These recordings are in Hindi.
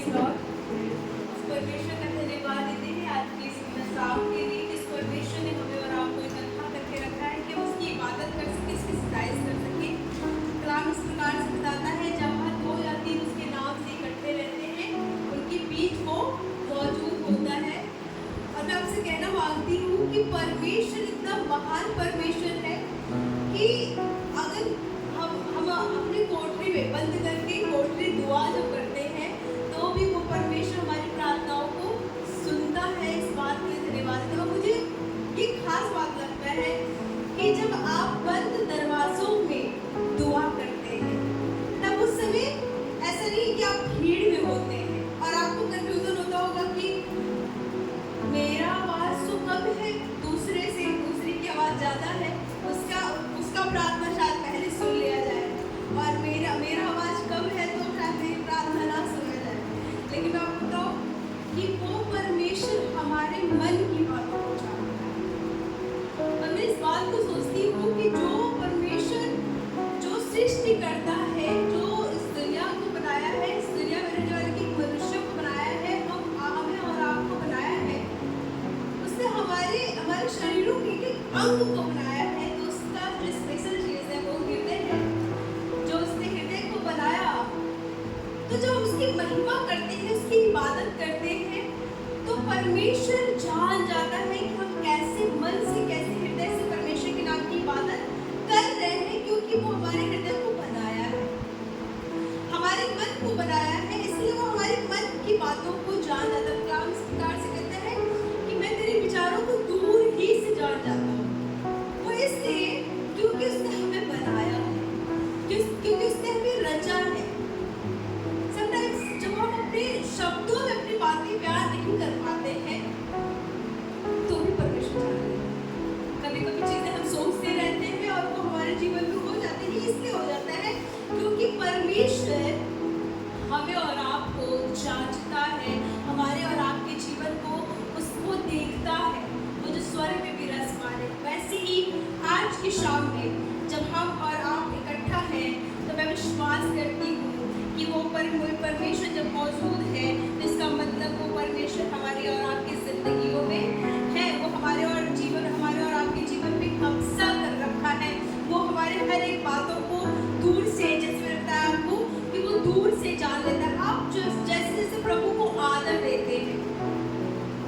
Praise Lord. परमेश्वर का धन्यवाद देते हैं आज की इस शाम के लिए, जिस परमेश्वर ने हमें और आपको इकट्ठा करके रखा है कि हम उसकी इबादत कर सकें, इसकी सताइश कर सकें। कलाम इस प्रकार से बताता है, जहाँ 2 या 3 उसके नाम से इकट्ठे रहते हैं, उनके बीच वो मौजूद होता है। और मैं आपसे कहना मांगती हूँ कि परमेश्वर इतना महान परमेश्वर है कि अगर हम अपनी कोठरी में बंद करके कोठरी दुआ जब करते हैं तो भी वो परमेश्वर हमारी प्रार्थनाओं को सुनता है। इस बात के लिए धन्यवाद देता हूँ। मुझे ये खास बात लगता है कि जब आप बंद दरवाजों में दुआ करते हैं तब उस समय ऐसा नहीं कि आप भीड़ में होते हैं और आपको कंफ्यूजन होता होगा कि मेरा आवाज तो कम है, दूसरे की आवाज ज्यादा है, उसका प्रार्थना शायद पहले सुन लिया जाए और मेरा आवाज कम है तो शायद मेरी प्रार्थना ना सुना जाए। लेकिन मैं आपको बताऊं कि वो परमेश्वर हमारे मन की बातों को जानता है। और मैं इस बात को सोचती हूँ कि जो परमेश्वर जो सृष्टि करता है, जो इस दुनिया को बनाया है, इस दुनिया में रहने वाले मनुष्य को बनाया है, हमें और आपको बनाया है, उसने हमारे शरीरों के एक अंग को बनाया है। तो उसका जो स्पेशल चीज है वो हृदय है। जो उसने हृदय को बनाया, तो जब हम उसकी महिमा करते हैं, उसकी इबादत करते हैं, तो परमेश्वर जान जाता है कि हम कैसे मन से, कैसे हृदय से परमेश्वर के नाम की इबादत कर रहे हैं, क्योंकि वो हमारे हृदय को बनाया है, हमारे मन को बनाया है, इसलिए वो हमारे मन की बातों को जान जाता है। कलाम इस प्रकार से कहता है कि मैं तेरे विचारों को दूर ही से जान जाता हूँ। वो इसलिए क्योंकि उसने हमें बनाया है, क्योंकि उसने हमें रचा है। समटाइम्स जब हम अपने शब्दों में अपनी बातें बयान नहीं कर पाते हैं तो भी परमेश्वर जानते हैं। कभी-कभी चीजें हम सोचते रहते हैं और वो हमारे जीवन में हो जाती है। इसलिए हो जाता है क्योंकि परमेश्वर हमें और आपको जांचता है, हमारे और आपके जीवन को उसको देखता है, वो जो स्वर्ग में विराजमान है। वैसे ही आज की शाम में जब हम और आप इकट्ठा हैं तो मैं विश्वास करती हूँ कि वो परमेश्वर जब मौजूद है तो इसका मतलब वो परमेश्वर हमारी और आपकी जिंदगियों में है। वो हमारे और आपके जीवन में कब्जा कर रखा है। वो हमारे हर एक बातों को दूर से, जैसे मैंने बताया आपको कि वो दूर से जान लेता है। आप जैसे प्रभु को आदर देते हैं,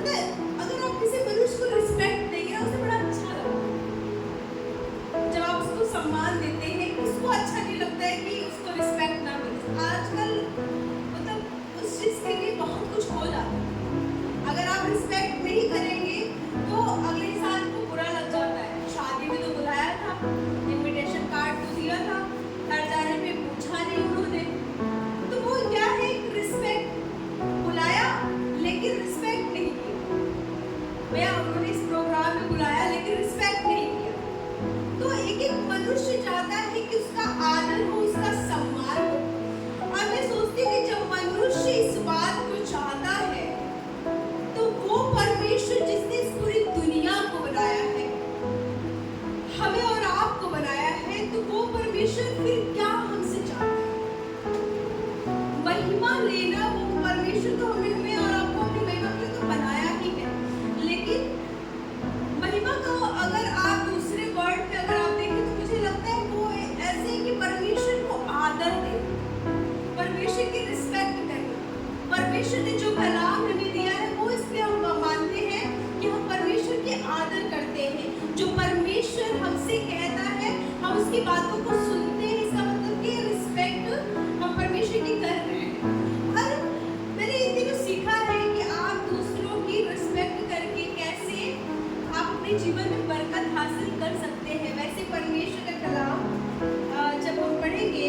अगर आप किसी मनुष्य को रिस्पेक्ट देंगे ना, उसे बड़ा अच्छा लगता है। जब आप उसको सम्मान देते हैं, उसको अच्छा नहीं लगता है कि उसको रिस्पेक्ट ना मिले। आजकल मतलब उस चीज के लिए बहुत कुछ हो जाता है। अगर आप रिस्पेक्ट नहीं करेंगे तो अगले इंसान को बुरा लग जाता है। शादी में तो बुलाया था, इनविटेशन कार्ड तो दिया था, घर जाने पे पूछा नहीं उन्होंने, तो वो क्या है, रिस्पेक्ट। बुलाया लेकिन रिस्पेक्ट नहीं किया। भैया उन्होंने इस प्रोग्राम में बुलाया लेकिन रिस्पेक्ट नहीं किया। तो एक मनुष्य चाहता है कि उसका आदर हो, उसका सम्मान हो। और मैं सोचती हूँ कि जब मनुष्य इस बात को चाहता है तो वो परमेश्वर जिसने इस पूरी दुनिया को बनाया है, हमें और आपको बनाया है, तो वो परमेश्वर फिर क्या हमसे चाहता है? महिमा लेना। वो परमेश्वर तो हमें और आपको अपनी महिमा के लिए तो बनाया ही है, लेकिन महिमा को अगर आप दूसरे वर्ड पे अगर आप देखें तो मुझे लगता है वो ऐसे कि परमेश्वर को आदर दे, परमेश्वर की रिस्पेक्ट करें। परमेश्वर ने जो कलाम हमें दिया है वो इसलिए हम मानते हैं कि हम परमेश्वर की आदर करते हैं। जो परमेश्वर हमसे कहता है हम उसकी बातों को सुनते हैं। इसका मतलब कि रिस्पेक्ट हम परमेश्वर की कर रहे हैं। और मैंने इन दिनों सीखा है कि आप दूसरों की रिस्पेक्ट करके कैसे आप अपने जीवन में बरकत हासिल कर सकते हैं। वैसे परमेश्वर का कलाम जब हम पढ़ेंगे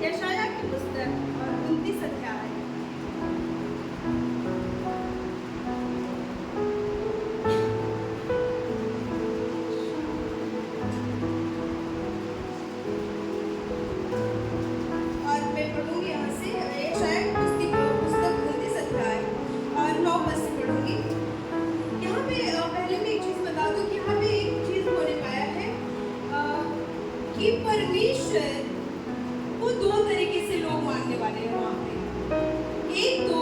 यशायाह की पुस्तक 29 अध्याय, और मैं पढ़ूंगी यहाँ से यशायाह की पुस्तक 29 अध्याय और 9 पद से पढ़ूंगी। यहाँ पे पहले मैं एक चीज बता दूं कि यहाँ पे एक चीज होने पाया है कि परमेश्वर को दो तरीके से लोग मानने वाले हैं वहाँ पे। एक तो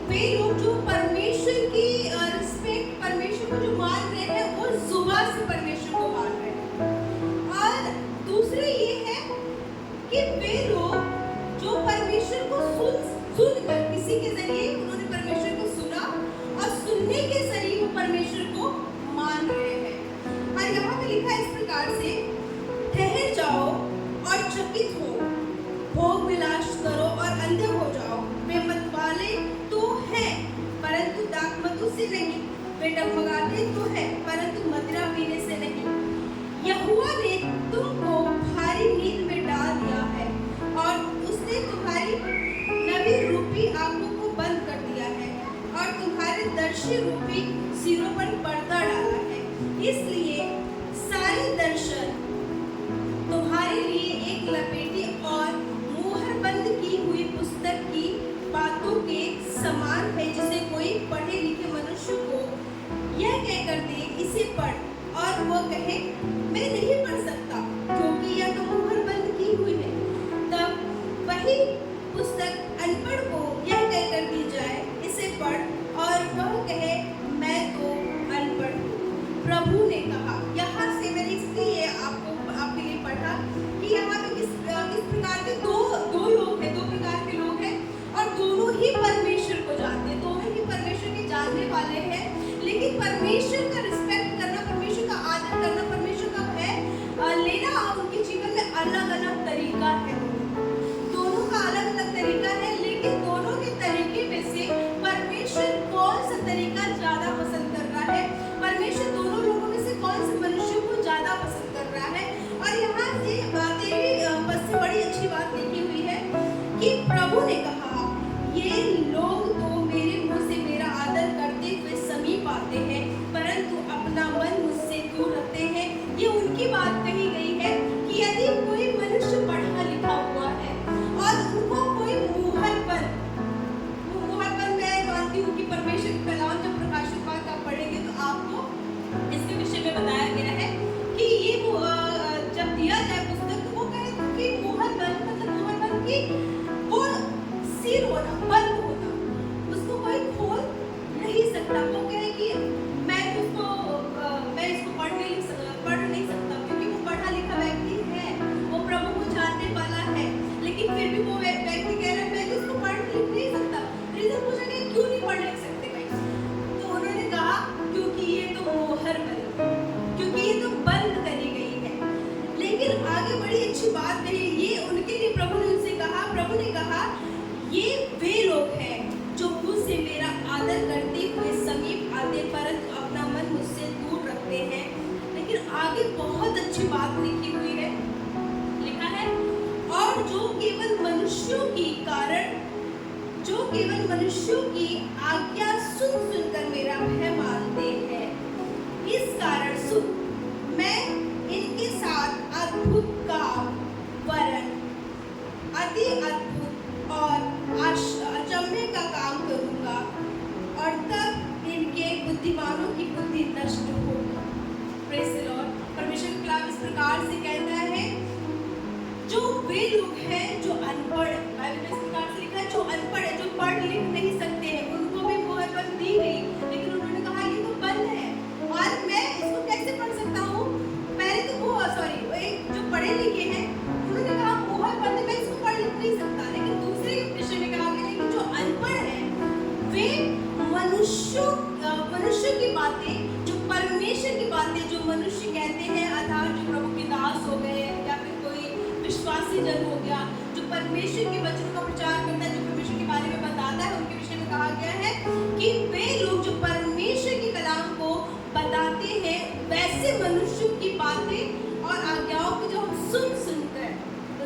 वे लोग जो परमेश्वर की रिस्पेक्ट, परमेश्वर को जो मान रहे हैं वो जुबान से परमेश्वर को मान रहे हैं, और दूसरे ये है कि वे लोग जो परमेश्वर को सुनकर किसी के जरिए उन्होंने परमेश्वर को सुना और सुनने के जरिए वो परमेश्वर को मान रहे हैं। और यहाँ पे लिखा है इस प्रकार से, ठहर जाओ और चकित हो, भोग विलास करो और अंधे हो जाओ। वे मतवाले तो हैं परंतु दाखमधु से नहीं, वे डगमगाते तो है परंतु मदिरा पीने से नहीं। यहोवा ने तुमको भारी नींद में डाल दिया है और उसने तुम्हारी नवी रूपी आंखों को बंद कर दिया है और तुम्हारे दर्शी रूपी सिरों पर पर्दा डाला है। इसलिए सारे दर्शन तुम्हारे लिए एक लपेटी और मुहर बंद की हुई पुस्तक की बातों के समान है, जिसे कोई पढ़े लिखे मनुष्य को यह कहकर दे, इसे पढ़, और वह कहे मैं नहीं पढ़ सकता क्योंकि यह तो मुहर बंद की हुई है। तब वही पुस्तक अनपढ़ को यह कहकर दी जाए, इसे पढ़, और वह कहे मैं तो अनपढ़ हूँ। प्रभु ने कहा, यहाँ से मैंने इसलिए आपके लिए पढ़ा कि यहाँ पे किस प्रकार के दो लोग हैं, दो प्रकार के लोग हैं, और दोनों ही परमेश्वर को जानते हैं, दोनों ही परमेश्वर के जानने वाले हैं, लेकिन परमेश्वर का रिस्पेक्ट करना, परमेश्वर का आदर करना, परमेश्वर का भय लेना उनके जीवन में अलग अलग तरीका है। दोनों का अलग अलग तरीका है, लेकिन दोनों के तरीके में से परमेश्वर कौन सा तरीका ज्यादा पसंद कर रहा है, परमेश्वर दोनों लोगों में से कौन से मनुष्य को ज्यादा पसंद कर रहा है। और यहाँ से बस से बड़ी अच्छी बात लिखी हुई है कि प्रभु ने कहा, ये लोग तो मेरे मुंह से मेरा आदर करते हुए समीप आते हैं परंतु अपना मन मुझसे दूर रखते हैं। ये उनकी बात कही गई है कि यदि कोई मनुष्य पढ़ा लिखा हुआ है और उनको कोई मुहरबन मैं मानती हूँ कि परमेश्वर की कलाम जब प्रकाशित बात आप पढ़ेंगे तो आपको इसके विषय में बताया गया है कि ये जब दिया जाए पुस्तक तो वो कहे कि मुहरबन मतलब मुहरबन की वो सील होना, बंद होना, उसको कोई खोल नहीं सकता। वो कहे कि मैं इसको पढ़ नहीं सकता क्योंकि वो पढ़ा लिखा व्यक्ति है, वो प्रभु को जानने वाला है, लेकिन फिर भी वो व्यक्ति कह रहा है मैं तो इसको पढ़ लिख नहीं सकता। रीजन पूछा कि क्यों नहीं पढ़ लिख सकते भाई? तो उन्होंने कहा क्योंकि ये तो मोहर बनी, क्योंकि ये तो बंद करी गई है। लेकिन आगे बड़ी अच्छी बात कही, ये उनके लिए प्रभु ने उनसे कहा, प्रभु ने कहा ये वे लोग हैं जो मुझसे मेरा आदर करते हुए समीप आते परंतु अपना मन मुझसे दूर रखते हैं। लेकिन आगे बहुत अच्छी बात लिखी हुई है, लिखा है और जो केवल मनुष्यों की आज्ञा सुनकर मेरा भय मानते हैं, इस कारण सुन मैं इनके साथ अद्भुत काम वरन अति अद्भुत और अचंभे का काम करूंगा और तब इनके बुद्धिमानों की बुद्धि नष्ट होगी। Praise the Lord. परमेश्वर का कलाम इस प्रकार से कहता है जो वे लोग हैं जो अनपढ़, बाइबल में इस प्रकार से लिखा है जो अनपढ़ है, जो पढ़ लिख नहीं सकते हैं, उनको भी मोहरबन दी गई, लेकिन उन्होंने कहा ये तो बंद है और मैं इसको कैसे पढ़ सकता हूँ। पहले तो वो जो पढ़े लिखे हैं उन्होंने कहा मोहर बंद है, मैं इसको पढ़ लिख नहीं सकता। लेकिन दूसरे विषय में कहा गया कि जो अनपढ़ है वे मनुष्य की बातें, जो परमेश्वर की बातें, जो मनुष्य कहते हैं अर्थात जो प्रभु के दास हो गए या फिर कोई विश्वासी जन हो गया, जो परमेश्वर के वचन का प्रचार करता है, जो परमेश्वर के बारे में बताता है, उनके विषय में कहा गया है कि वे लोग जो परमेश्वर के कलाम को बताते हैं वैसे मनुष्यों की बातें और आज्ञाओं को जो हम सुनकर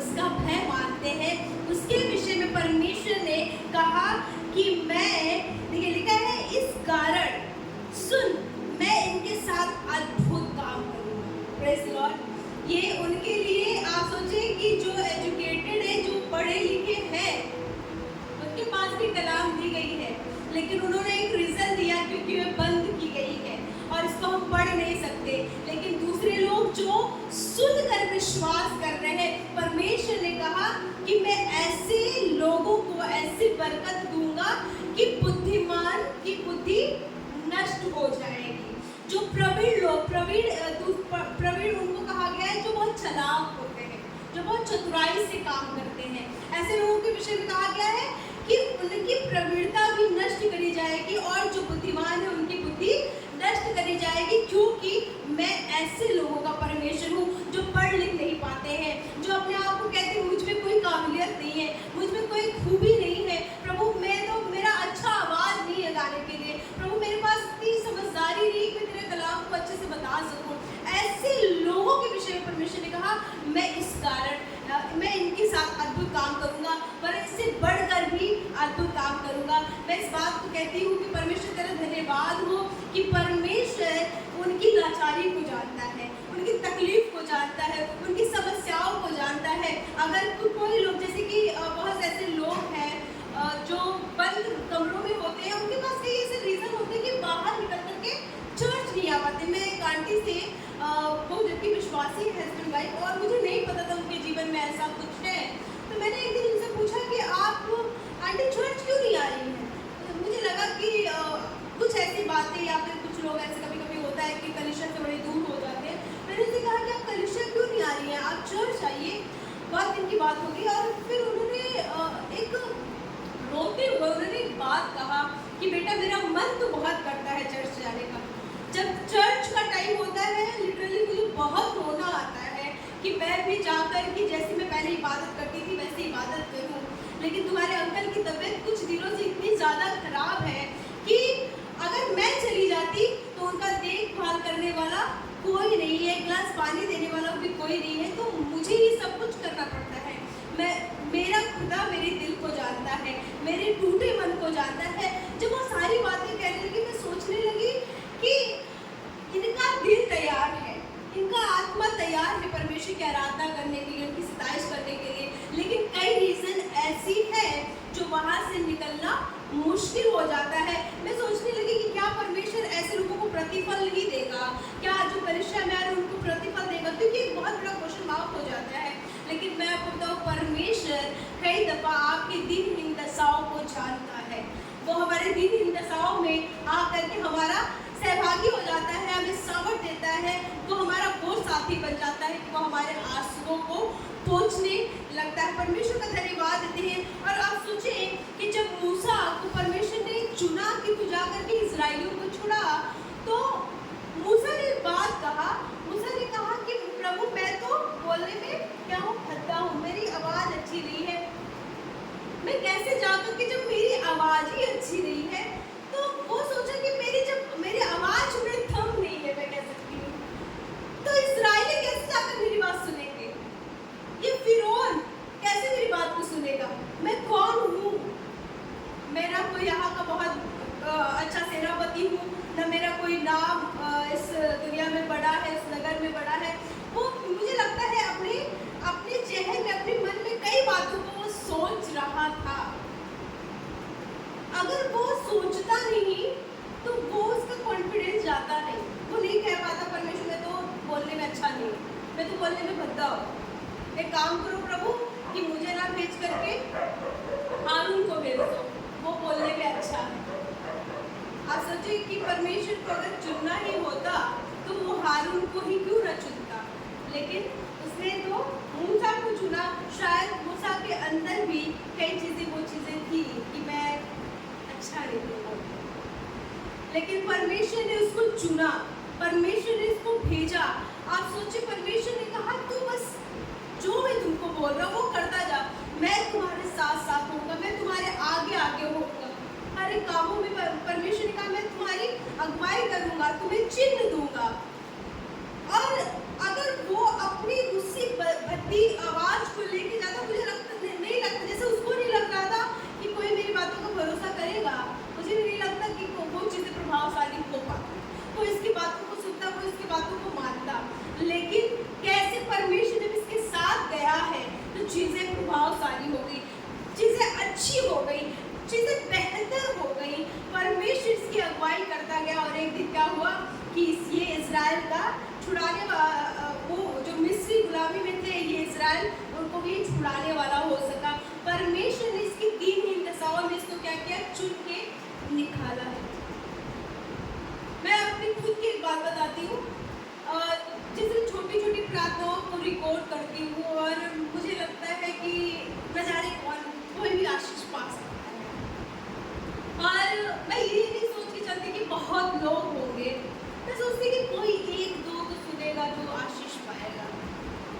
उसका भय मानते हैं, उसके विषय में परमेश्वर ने कहा कि मैं, देखिए लिखा है इस कारण सुन मैं इनके साथ अद्भुत काम करूंगा। Praise the Lord. ये उनके लिए आप सोचें कि जो एजुकेटेड है, जो पढ़े लिखे हैं, उनके पास भी कलाम दी गई है, लेकिन उन्होंने एक रीजन दिया क्योंकि वह बंद की गई है और इसको हम पढ़ नहीं सकते। लेकिन दूसरे लोग जो सुनकर विश्वास कर बरकत दूंगा कि बुद्धिमान की बुद्धि नष्ट हो जाएगी। जो प्रवीण लोग, प्रवीण उनको कहा गया है जो बहुत चालाक होते हैं, जो बहुत चतुराई से काम करते हैं। ऐसे लोगों के विषय में कहा गया है कि उनकी प्रवीणता भी नष्ट करी जाएगी और जो बुद्धिमान है उनकी बुद्धि नष्ट करी जाएगी, क्योंकि मैं ऐसे लोगों का परमेश्वर हूँ जो पढ़ लिख नहीं पाते हैं, जो अपने आप को कहते हैं मुझ में कोई काबिलियत नहीं है, मुझ में कोई खूबी नहीं है। प्रभु मेरा अच्छा आवाज़ नहीं है गाने के लिए, प्रभु मेरे पास इतनी समझदारी नहीं कि मैं तेरे कलाम को अच्छे से बता सकूं। ऐसे लोगों के विषय में परमेश्वर ने कहा मैं इस कारण मैं इनके साथ अद्भुत काम करूंगा, पर इससे बढ़कर भी अद्भुत काम करूंगा। मैं इस बात को कहती हूँ कि परमेश्वर तेरा धन्यवाद हो कि परमेश्वर उनकी लाचारी को जानता है, उनकी तकलीफ को जानता है, उनकी समस्याओं को जानता है। अगर कोई लोग, जैसे कि बहुत ऐसे लोग हैं जो बंद कमरों में होते हैं, उनके पास कई ऐसे रीज़न होते हैं कि बाहर निकल करके चर्च नहीं आ पाते। मैं एक आंटी से, वो जबकि विश्वासी है, हस्बैंड वाइफ, और मुझे नहीं पता था उनके जीवन में ऐसा कुछ है, तो मैंने एक दिन उनसे पूछा कि आप आंटी चर्च क्यों नहीं आ रही हैं। तो मुझे लगा कि कुछ ऐसी बातें, या फिर कुछ लोग ऐसे कभी कभी होता है कि कलीसिया से बड़े दूर हो जाते हैं। मैंने उनसे कहा कि आप कलीसिया क्यों नहीं आ रही हैं, आप चर्च आइए। बहुत दिन की बात होगी, और फिर उन्होंने एक रोते हुए उन्होंने एक बात कहा कि बेटा मेरा मन तो बहुत करता है चर्च जाने का, जब चर्च का टाइम होता है लिटरली मुझे बहुत रोना आता है कि मैं भी जाकर कि जैसे मैं पहले इबादत करती थी वैसे इबादत करूं। लेकिन तुम्हारे अंकल की तबीयत कुछ दिनों से इतनी ज़्यादा खराब है कि अगर मैं चली जाती तो उनका देखभाल करने वाला कोई नहीं है, एक गिलास पानी देने वाला भी कोई नहीं है, तो मुझे ही सब कुछ करना पड़ता है। मेरा खुदा मेरे दिल को जानता है, मेरे टूटे मन को जानता है। जब वो सारी बातें कहने लगी, मैं सोचने लगी कि इनका दिल तैयार है, इनका आत्मा तैयार है परमेश्वर की आराधना करने के लिए, उनकी सताइश करने के लिए, लेकिन कई रीज़न ऐसी है जो वहाँ से निकलना मुश्किल हो जाता है। मैं सोचने लगी कि क्या परमेश्वर ऐसे लोगों को प्रतिफल नहीं देगा, क्या जो कलीसिया में आ रहे उनको प्रतिफल देगा, क्योंकि एक बहुत बड़ा क्वेश्चन मार्क हो जाता है। लेकिन मैं आपको बताऊँ, परमेश्वर कई दफ़ा आपकी दिनहीन दशाओं को जानता है। वो हमारे दिनहीन दशाओं में आकर के हमारा सहभागी हो जाता है, हमें सामर्थ देता है, वो हमारा वो साथी बन जाता है कि वो हमारे आंसुओं को पोंछने लगता है। परमेश्वर का धन्यवाद देते हैं। और आप सोचें कि जब मूसा को परमेश्वर ने चुना कि तू जाकर के इजराइलियों को छुड़ा, तो मूसा ने बात कहा, मूसा ने कहा कि प्रभु मैं तो बोलने में क्या हूँ, भद्दा हूँ, मेरी आवाज़ अच्छी नहीं है, मैं कैसे जाऊँ कि जब मेरी आवाज़ ही अच्छी नहीं है। तो वो सोचा कि मेरी आवाज़ में थम नहीं है, मैं कह सकती हूँ, तो इस्राएली कैसे जाकर मेरी बात सुनेंगे, ये फिरौन कैसे मेरी बात को सुनेगा, मैं कौन हूँ, मेरा कोई यहाँ का बहुत अच्छा सेनापति हूँ, न मेरा कोई नाम इस दुनिया में बड़ा है, इस नगर में बड़ा है। वो मुझे लगता है अपने चेहरे में, अपने मन में कई बातों को वो सोच रहा था। अगर वो सोचता नहीं तो वो उसका कॉन्फिडेंस जाता नहीं, वो नहीं कह पाता परमेश्वर मैं तो बोलने में अच्छा नहीं, मैं तो बोलने में भद्दा हूँ, एक काम करो प्रभु कि मुझे ना भेज करके हारून को भेज दो, वो बोलने में अच्छा है। आप सोचिए कि परमेश्वर को अगर चुनना ही होता तो वो हारून को ही क्यों न चुनता, लेकिन उसने तो मूसा को चुना। शायद मूसा के अंदर भी कई चीज़ें वो चीज़ें थी कि मैं अच्छा नहीं हूँ, लेकिन परमेश्वर ने उसको चुना, परमेश्वर ने उसको भेजा। आप सोचिए परमेश्वर ने कहा तू बस जो मैं तुमको बोल रहा हूँ वो करता जा, मैं तुम्हारे साथ साथ होऊंगा, मैं तुम्हारे आगे आगे होऊंगा, हर एक कामों में परमेश्वर ने कहा मैं तुम्हारी अगुवाई करूंगा, तुम्हें चिन्ह दूंगा। और अगर वो अपनी उसी भद्दी आवाज को लेके जाता, मुझे नहीं लगता, जैसे उसको नहीं लग रहा था कि कोई मेरी बातों का भरोसा करेगा, मुझे भी नहीं लगता कि वो चीज़ें प्रभावशाली हो पाती, कोई इसकी बातों को सुनता, कोई इसकी बातों को मानता। लेकिन कैसे परमेश्वर जब इसके साथ गया है तो चीज़ें प्रभावशाली हो गई, चीज़ें अच्छी हो गई, चीज़ें बेहतर हो गई। परमेश्वर इसकी अगुवाई करता गया और एक दिन क्या हुआ कि ये इजराइल का छुड़ाने वाला, वो जो मिस्री गुलामी में थे ये इजराइल, उनको भी छुड़ाने वाला हो सका। परमेश्वर ने इसकी दिनहीन दशाओं में क्या किया, चुन के निकाला है। मैं अपनी खुद की एक बात बताती हूँ। जैसे छोटी छोटी प्रार्थनाओं को रिकॉर्ड करती हूँ और मुझे लगता है कि न जाने कोई भी आशीष पा सकता है। और मैं ये नहीं सोच के चलती कि बहुत लोग होंगे, मैं सोचती कि कोई एक दो तो सुनेगा जो आशीष पाएगा।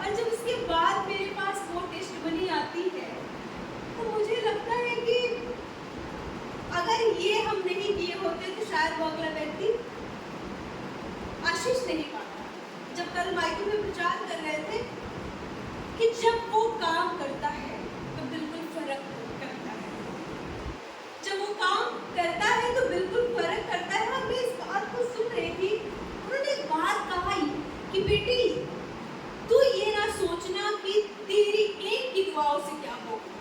और जब उसके बाद मेरे पास वो टेस्ट बनी आती है तो मुझे लगता है कि अगर ये हम नहीं किए होते तो शायद वो अगला व्यक्ति आशीष नहीं पाता। जब कल माइक में प्रचार कर रहे थे कि जब वो काम करता है तो बिल्कुल फर्क करता है, जब वो काम करता है तो बिल्कुल फर्क करता है। और मैं इस बात को सुन रही थी, उन्होंने एक बात कहा कि बेटी तू ये ना सोचना कि तेरी एक की दुआओं से क्या होगा।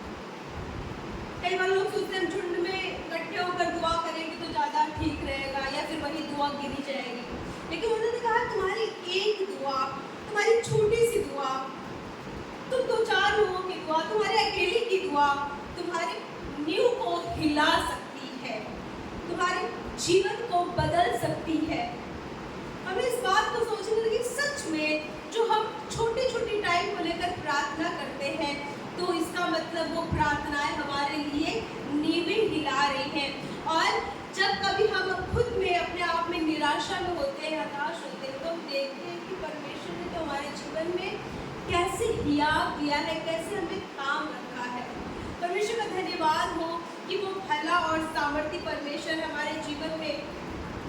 कई बार लोग सोचते हैं झुंड में इकट्ठे होकर दुआ करेंगे तो ज़्यादा ठीक रहेगा या फिर वही दुआ गिरी जाएगी, लेकिन उन्होंने कहा तुम्हारी एक दुआ, तुम्हारी छोटी सी दुआ, तुम दो चार लोगों की दुआ, तुम्हारे अकेले की दुआ तुम्हारे नींव को हिला सकती है, तुम्हारे जीवन को बदल सकती है। हमें इस बात को सोचने लगी, सच में जो हम छोटी छोटी टाइम को लेकर प्रार्थना करते हैं तो इसका मतलब वो प्रार्थनाएं हमारे लिए नींवें हिला रही हैं। और जब कभी हम खुद में अपने आप में निराशा में होते हैं, हताश होते हैं, तो हम देखते हैं कि परमेश्वर ने तो हमारे जीवन में कैसे हियाव दिया है, कैसे हमें काम रखा है। परमेश्वर का धन्यवाद हो कि वो भला और सामर्थी परमेश्वर हमारे जीवन में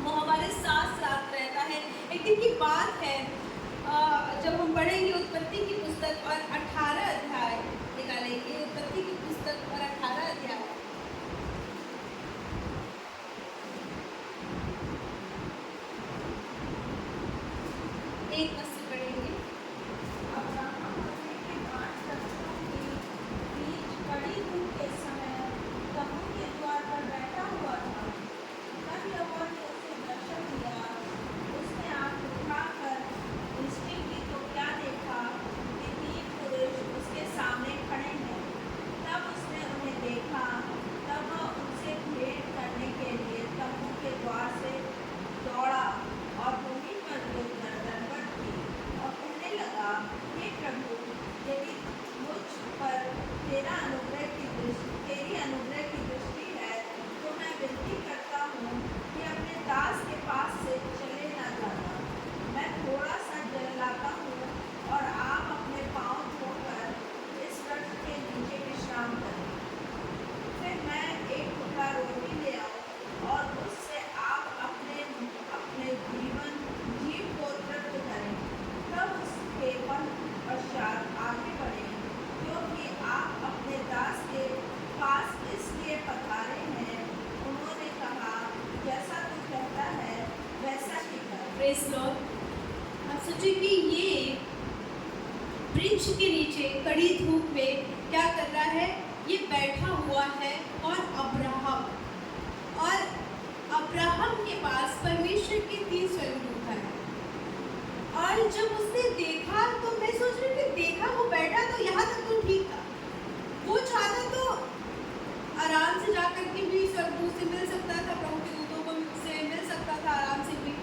वो हमारे साथ साथ रहता है। एक दिन की बात है, जब हम पढ़ेंगे उत्पत्ति की पुस्तक और 18 अध्याय निकालेंगे, उत्पत्ति की पुस्तक और 18 अध्याय एक बस से पढ़ेंगे। कड़ी धूप के समय तम्बू के द्वार पर बैठा हुआ था, तब यहोवा ने उसे दर्शन दिया। उसने आँख उठाकर दृष्टि की तो क्या देखा कि 3 पुरुष उसके सामने खड़े हैं। तब उसने उन्हें देखा, तब वह उनसे भेंट करने के लिए तम्बू के द्वार से दौड़ा और भूमि पर गिरकर दंडवत की और कहने लगा, हे प्रभु, यदि मुझ पर तेरी अनुग्रह की दृष्टि है तो मैं विनती करता हूँ कि अपने दास के पास से चले न जाना। मैं थोड़ा सा जल लाता हूँ और आप अपने पाँव धोकर इस वृक्ष के नीचे विश्राम करें। फिर मैं एक टुकड़ा रोटी ले आऊँ और उससे आप अपने जीव को तृप्त करें। तब उसके पश्चात आगे बढ़ें, क्योंकि आप अपने दास के पास इसलिए पधारे हैं। उन्होंने कहा, जैसा तू कहता है वैसा ही कर। Praise Lord. आप सोचिए कि ये वृक्ष के नीचे कड़ी धूप में क्या कर रहा है, ये बैठा हुआ है और अब्राहम के पास परमेश्वर के 3 स्वरूप है। और जब उसने देखा तो मैं सोच रही थी, देखा वो बैठा तो यहाँ तक तो ठीक था, वो चाहता तो आराम से जाकर के भी स्वर्गदूत से मिल सकता था, प्रभु के दूतों को से मिल सकता था आराम से भी,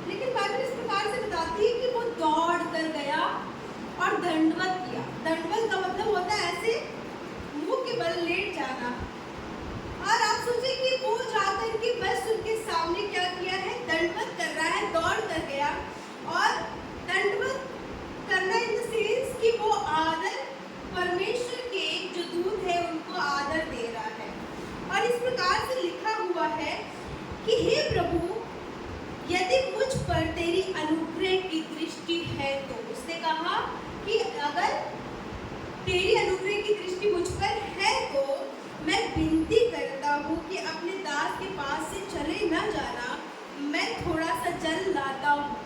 लेकिन बाइबल इस प्रकार से बताती है कि वो दौड़ कर गया और दंडवत किया। दंडवत का मतलब होता है ऐसे मुंह के बल लेट जाना। और आप सोचिए कि वो जाकर के बस उनके सामने क्या किया है, दंडवत कर रहा है, दौड़ कर गया। और दंडवत करना इन द सेंस कि वो आदर, परमेश्वर के जो दूत है उनको आदर दे रहा है। और इस प्रकार से लिखा हुआ है कि हे प्रभु, यदि मुझ पर तेरी अनुग्रह की दृष्टि है तो, उसने कहा कि अगर तेरी अनुग्रह की दृष्टि मुझ पर है तो मैं विनती करता हूँ कि अपने दास के पास से चले न जाना, मैं थोड़ा सा जल लाता हूँ।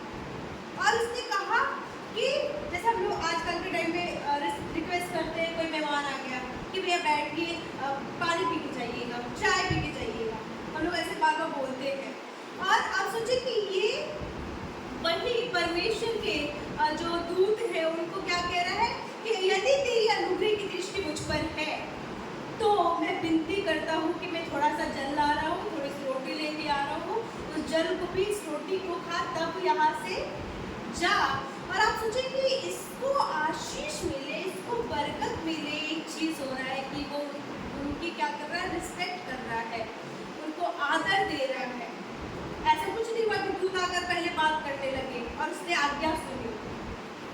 और उसने कहा कि जैसे हम लोग आजकल के टाइम में रिक्वेस्ट करते हैं, कोई मेहमान आ गया कि भैया बैठ के पानी पी के जाइएगा, चाय पी के जाइएगा, हम लोग ऐसे बार बार बोलते हैं। और आप सोचिए कि ये वही परमेश्वर के जो दूत है उनको क्या कह रहा है कि यदि तेरी अनुग्रह की दृष्टि मुझ पर है तो मैं विनती करता हूँ कि मैं थोड़ा सा जल ला रहा हूँ, थोड़ी सी रोटी लेके आ रहा हूँ, उस जल को भी, इस रोटी को खा, तब यहाँ से जा। और आप सोचें कि इसको आशीष मिले, इसको बरकत मिले। एक चीज़ हो रहा है कि वो उनकी क्या कर रहा है, रिस्पेक्ट कर रहा है, उनको आदर दे रहा है। ऐसा कुछ नहीं हुआ कि दूत आकर पहले बात करने लगे और उसने आज्ञा सुनी।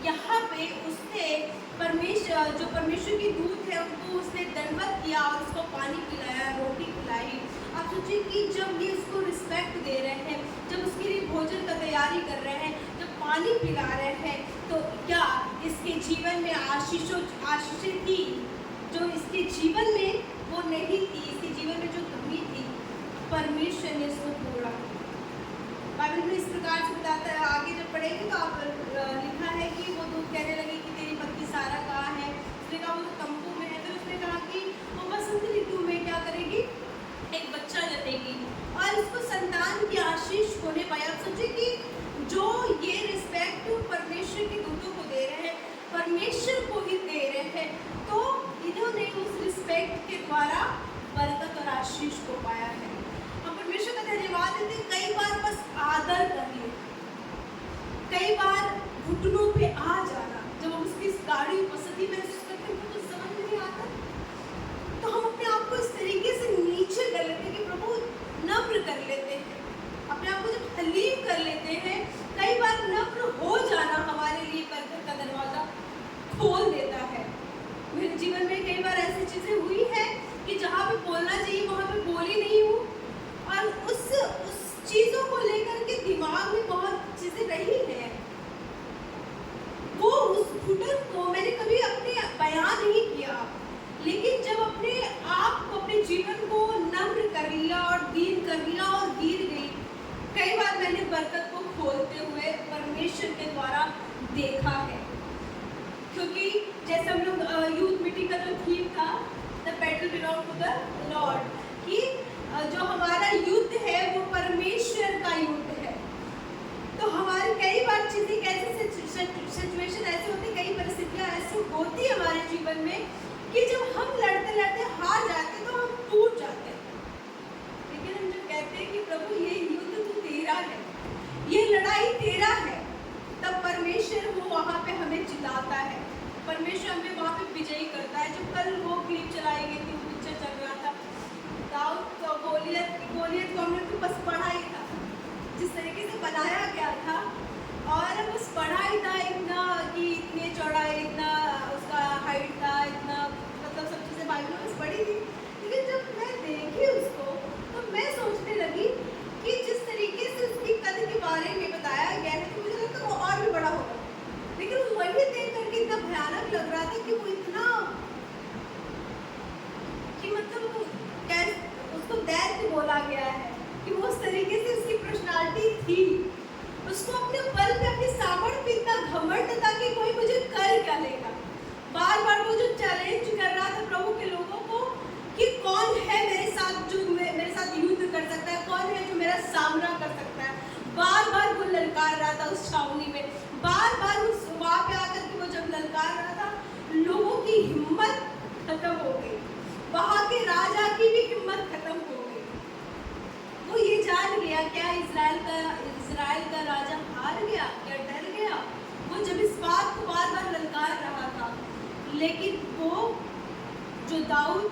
यहाँ पे उसने जो परमेश्वर की दूत है उनको उसने दंडवत किया और उसको पानी पिलाया, रोटी खिलाई। आप सोचिए कि जब ये उसको रिस्पेक्ट दे रहे हैं, जब उसके लिए भोजन का तैयारी कर रहे हैं, जब पानी पिला रहे हैं, तो क्या इसके जीवन में आशीषें थी जो इसके जीवन में वो नहीं थी, इसके जीवन में जो कमी थी, परमेश्वर ने उसको पूरा। बाइबल में इस प्रकार से बताता है, आगे जब पढ़ेंगे तो आप लिखा है कि वो दूत कहने लगे कि तेरी पत्नी सारा कहाँ है। उसने कहा वो तो तंबू में है। फिर उसने कहा कि वो बसंत ऋतु में क्या करेगी, एक बच्चा जनेगी और इसको संतान की आशीष होने पाए। आप सोचिए कि जो ये रिस्पेक्ट परमेश्वर के दूतों को दे रहे हैं, परमेश्वर को ही दे रहे हैं, तो इन्होंने उस रिस्पेक्ट के द्वारा बरकत और आशीष को पाया है। हम परमेश्वर का धन्यवाद देते। कई बार बस आदर कर ले, कई बार घुटनों पे आ जाना। जब हम उसकी गाड़ी उपस्थिति महसूस करते हैं तो समझ नहीं आता, तो हम अपने आप को इस तरीके से नीचे कर लेते हैं कि प्रभु नम्र कर लेते हैं, अपने आप को जब हलीम कर लेते हैं। कई बार नम्र हो जाना हमारे लिए बरकत का दरवाजा खोल देता है। मेरे जीवन में कई बार ऐसी चीजें हुई है कि जहाँ पे बोलना चाहिए वहाँ पे बोली नहीं हूँ, और उस चीजों को लेकर के दिमाग में बहुत चीजें रही हैं। वो उस घुटन को मैंने कभी अपने बयान नहीं किया, लेकिन जब अपने आप को, अपने जीवन को नम्र कर लिया और दीन कर लिया और गिर गई, कई बार मैंने बरकत को खोलते हुए परमेश्वर के द्वारा देखा है। क्योंकि जैसे हम लोग यूथ मीटिंग का जो थीम था, the battle belong to the Lord, कि जो हमारा युद्ध है वो परमेश्वर का युद्ध है। तो हमारे कई बार चीज़ें कैसे सिचुएशन ऐसे होती, कई परिस्थितियाँ ऐसी होती हमारे जीवन में कि जब हम लड़ते लड़ते हार जाते तो हम टूट जाते हैं। लेकिन हम जब कहते हैं कि प्रभु ये युद्ध तो तेरा है, ये लड़ाई तेरा है, तब परमेश्वर वो वहाँ पे हमें जिताता है, परमेश्वर हमें वहाँ पे विजयी करता है। जो कल वो क्लिप चलाई गई थी, पिक्चर चल रहा था, दाऊद तो गोलियत को हमने तो बस पढ़ा ही था, जिस तरीके से बनाया गया था, और बस पढ़ा ही था इतना कि इतने चौड़ाई, इतना उसका हाइट था, इतना मतलब सब चीज़ें बाइबल में बस पढ़ी थी। लेकिन जब मैं देखी उसको तो मैं सोचने लगी कि जिस तरीके से उसकी कद के बारे में बताया गया है तो मुझे लगता वो और भी बड़ा होगा, लेकिन वही देख करके इतना भयानक लग रहा था कि वो इतना कि मतलब उसको दैत्य बोला गया है कि वो उस तरीके से उसकी पर्सनालिटी थी। उसको अपने बल पे, अपनी सामर्थ्य पे इतना घमंड था कि कोई मुझे कर क्या लेगा। बार बार वो जो चैलेंज कर रहा था प्रभु के लोगों को कि कौन है मेरे साथ, जो मेरे साथ युद्ध कर सकता है, कौन है जो मेरा सामना कर सकता है, बार बार वो ललकार रहा था उस छावनी में। बार बार उस वहाँ पे आकर के वो जब ललकार रहा था, लोगों की हिम्मत खत्म हो गई, वहाँ के राजा की भी हिम्मत खत्म हो गई। वो ये जान गया, क्या इज़राइल का राजा हार गया, क्या डर गया? वो जब इस बात को बार बार ललकार रहा था, लेकिन वो जो दाऊद,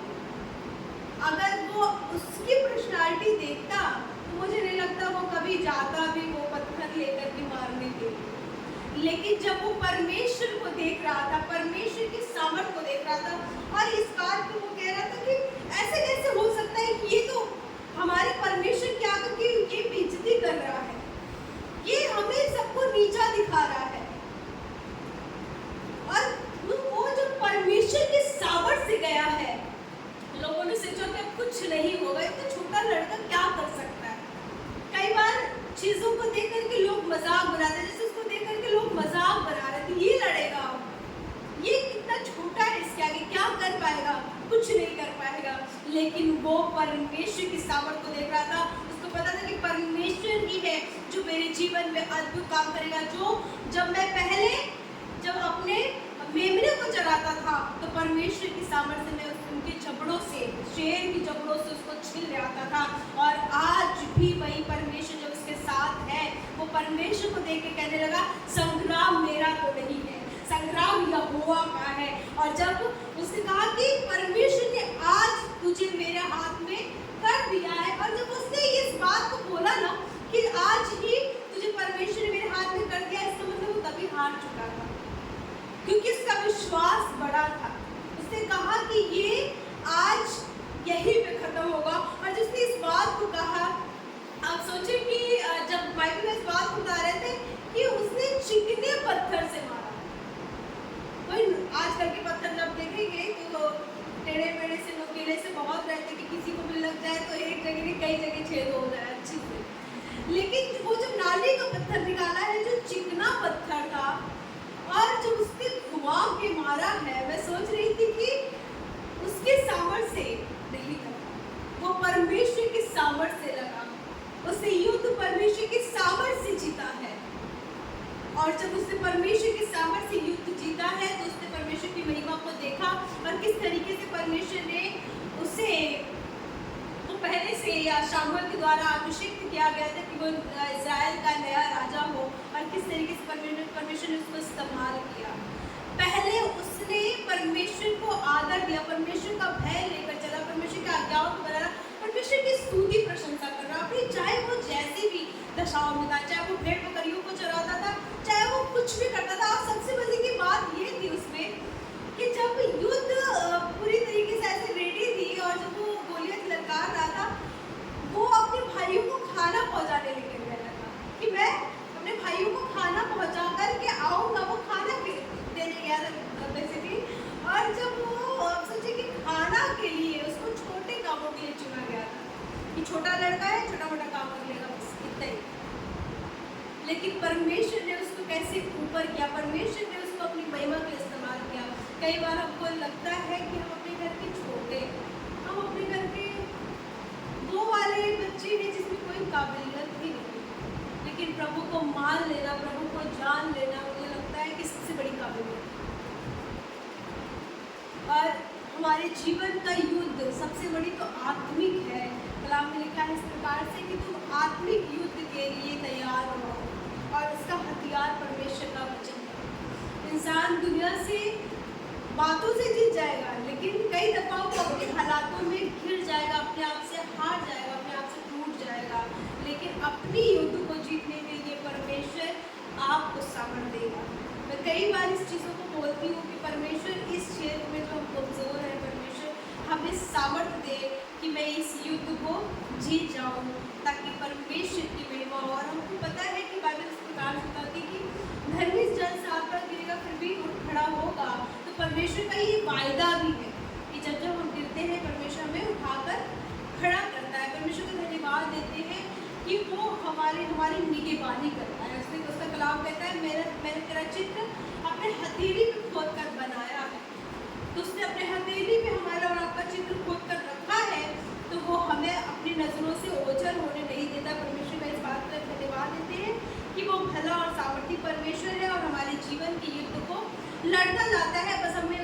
अगर वो उसकी पर्सनालिटी देखता तो मुझे नहीं लगता वो कभी जाता भी वो पत्थर लेकर के मारने के लिए। लेकिन जब वो परमेश्वर को देख रहा था, परमेश्वर की सामर्थ को देख रहा था, और इस बात को वो कह रहा था कि ऐसे कैसे हो सकता है कि ये तो हमारे परमेश्वर क्या करके ये बेइज्जती कर रहा है, ये हमें सबको नीचा दिखा रहा है। और वो जो परमेश्वर के सामर्थ से गया है, लोगों ने सोचा कि कुछ नहीं होगा, इतना छोटा लड़का क्या कर सकता है। कई बार चीजों को देख करके लोग मजाक बनाते हैं, जैसे उसको देख करके लोग मजाक बना रहे थे, ये लड़ेगा, ये कितना छोटा है, इसके आगे क्या कर पाएगा, कुछ नहीं कर पाएगा। लेकिन वो परमेश्वर की सामर्थ को देख रहा था, उसको पता था कि परमेश्वर ही है जो मेरे जीवन में अद्भुत काम करेगा। जो जब मैं पहले जब अपने मेमने को चलाता था तो परमेश्वर की सामर्थ्य में उनके जबड़ों से, शेर की जबड़ों से उसको छीन ले आता था। और आज भी वही परमेश्वर जो उसके साथ है, वो परमेश्वर को देख के कहने लगा, संग्राम मेरा तो नहीं है, संग्राम यहोवा का है। और जब उसने कहा कि परमेश्वर ने आज तुझे मेरे हाथ में कर दिया है, और जब उसने इस बात को बोला ना कि आज ही तुझे परमेश्वर ने मेरे हाथ में कर दिया, इसका मतलब वो तभी हार चुका था, क्योंकि उसका विश्वास बड़ा था। उसने कहा कि ये आज यहीं पे खत्म होगा। और जिसने इस बात को कहा, आप सोचें कि जब बाइबल में इस बात को बता रहे थे कि उसने चिकने पत्थर से मारा। कोई आजकल के पत्थर जब देखेंगे तो टेढ़े मेढ़े से, नुकीले से बहुत रहते कि किसी को भी लग जाए तो एक जगह नहीं कई जगह छेद हो जाए अच्छी से। लेकिन वो जब नाली का पत्थर निकाला है, जो चिकना पत्थर था, और जब उसने घुमा के मारा है, मैं सोच रही थी कि उसके सामर्थ्य से नहीं लगा, वो परमेश्वर के सामर्थ्य से लगा। उसने युद्ध परमेश्वर के सामर्थ्य से जीता है। और जब उसने परमेश्वर के सामर्थ्य से युद्ध जीता है, तो उसने परमेश्वर की महिमा को देखा और किस तरीके से परमेश्वर ने उसे, वो पहले से या शामुएल के द्वारा अभिषेक किया गया था कि वो इज़राइल का नया राजा हो, और किस तरीके से परमेश्वर ने उसको इस्तेमाल किया। पहले उसने परमेश्वर को आदर दिया, परमेश्वर का भय लेकर चला, परमेश्वर की आज्ञाओं को बनाना, परमेश्वर की स्तुति प्रशंसा कर रहा, अपनी चाहे वो जैसी भी दशाओं में था, चाहे वो भेड़ बकरियों को चराता था, चाहे वो कुछ भी करता था। और सबसे मजे की बात ये थी उसमें कि जब युद्ध पूरी तरीके से ऐसे रेडी थी, और जब वो गोलियत ललकार रहा था, वो अपने भाइयों को खाना पहुंचाने लेके गया था कि मैं अपने भाइयों को खाना पहुंचा करके आऊँगा। वो खाना देने गया था बेसिकली। और जब वो सोचे कि खाना के लिए उसको छोटे कामों के लिए चुना गया था कि छोटा लड़का है, छोटा मोटा काम कर लेगा, बस इतना ही। लेकिन परमेश्वर ने उसको कैसे ऊपर किया, परमेश्वर ने उसको अपनी महिमा के लिए इस्तेमाल किया। कई बार हमको लगता है कि हम अपने घर के छोटे, हम अपने घर के वो वाले बच्चे हैं जिसमें कोई काबिलियत ही नहीं, लेकिन प्रभु को मान लेना, प्रभु को जान लेना, मुझे लगता है कि सबसे बड़ी काबिलियत। और हमारे जीवन का युद्ध सबसे बड़ी तो आत्मिक है। कलाम में लिखा है इस प्रकार से कि तुम आत्मिक युद्ध के लिए तैयार हो, और इसका हथियार परमेश्वर का वचन है। इंसान दुनिया से बातों से जीत जाएगा, लेकिन कई दफा वो अपने हालातों में घिर जाएगा, अपने आप से हार जाएगा, अपने आप से टूट जाएगा। लेकिन अपनी युद्ध को जीतने के लिए परमेश्वर आपको सामर्थ्य देगा। मैं कई बार इस चीज़ों को बोलती हूँ कि परमेश्वर इस क्षेत्र में जो हम कमज़ोर है, परमेश्वर हमें सामर्थ्य दे कि मैं इस युद्ध को जीत जाऊँ, ताकि परमेश्वर की महिमा हो। और हमको पता है कि बाइबल इस प्रकार से बताती है कि धर्मी जल 7 बार गिरेगा फिर भी उठ खड़ा होगा। तो परमेश्वर का ये वायदा भी है कि जब जब हम गिरते हैं, परमेश्वर हमें उठाकर खड़ा करता है। परमेश्वर को धन्यवाद देते हैं कि वो हमारी निगहबानी करता है। उसका कलाम कहता है, मैंने तेरा चित्र अपने हथेली में खोद कर बनाया है। तो उसने अपने हथेली में हमारा और आपका चित्र खोद कर रखा है, तो वो हमें अपनी नज़रों से ओझल होने नहीं देता। परमेश्वर का इस बात पर धन्यवाद देते हैं कि वो भला और सामर्थी परमेश्वर है, और हमारे जीवन के युद्ध को लड़ता जाता है। बस हमें